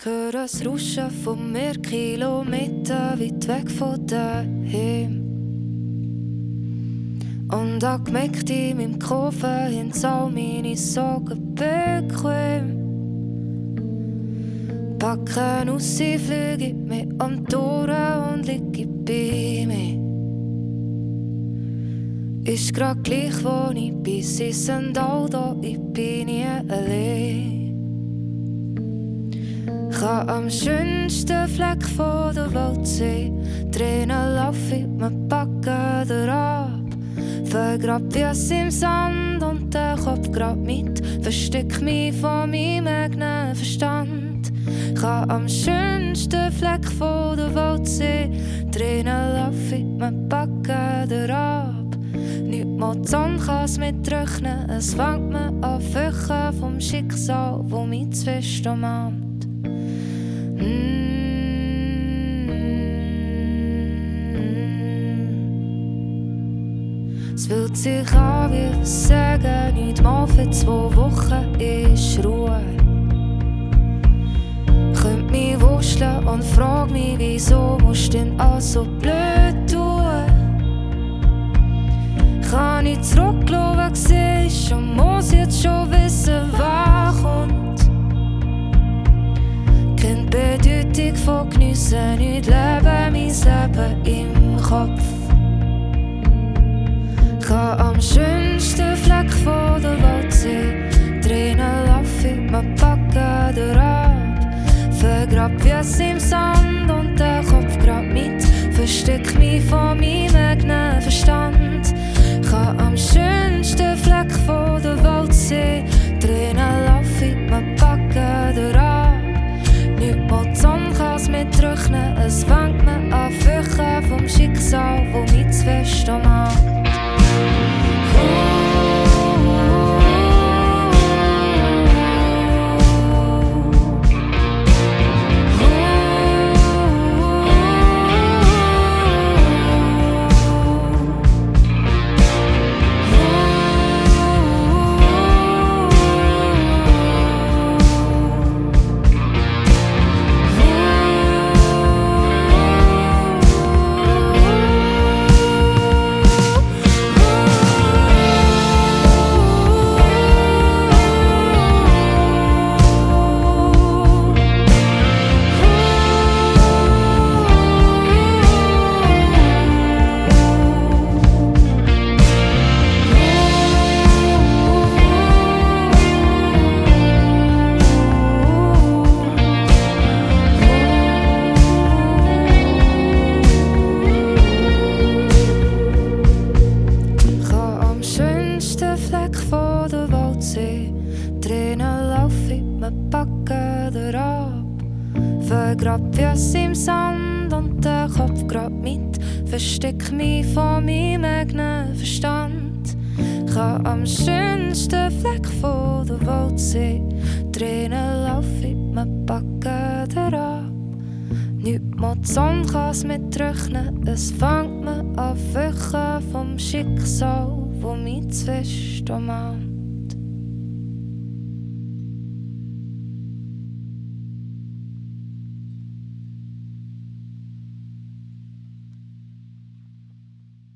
höre das Rauschen von mir Kilometer weit weg von daheim. Und angemerkt in meinem Koffer sind all meine Sorgen bequem. Packen aus, sie fliege mich um die Ohren und liege bei mir. Ist grad gleich, wo ich bin, sie sind all da, ich bin nie allein. Ich kann am schönsten Fleck von der Welt sehen, Tränen laufen, wir packen den ab. Vergrab es im Sand und der Kopf grad mit, versteck mich von meinem eigenen Verstand. Ich kann am schönsten Fleck von der Welt sehen, Tränen laufen, wir packen den ab. Nicht mal die Sonne kann's mitrechnen, es fängt mir an Fächen vom Schicksal, wo mich zu fest umarmt. Es fühlt sich an wie Versagen, nicht mal für 2 Wochen ist Ruhe. Könnt mich wuscheln und frag mich, wieso musst du denn alles so blöd tun? Kann ich zurückschauen, was siehst und muss jetzt schon wissen, was kommt. Kennt die Bedeutung von geniessen, nicht leben, mein Leben im Kopf. Kann am schönsten Fleck von der Welt sehen, Tränen laufen, wir packen den ab. Vergrab es im Sand und der Kopf grad mit, versteck mich von meinem eigenen Verstand. Kann am schönsten Fleck von der Welt sehen, Tränen laufen, wir packen den ab. Nicht mal die Sonne kann's mitrechnen, es fängt mir an Fächen vom Schicksal, wo mich zu fest umarmt. Tränen laufen, wir packen den ab. Vergrab es im Sand und der Kopf grad mit, versteck mich von meinem eigenen Verstand. Kann am schönsten Fleck von der Welt sehen, Tränen laufen, wir packen den ab. Nicht mal die Sonne kann's mitrechnen, es fängt mir an Fächen vom Schicksal, wo mich zu fest umarmt.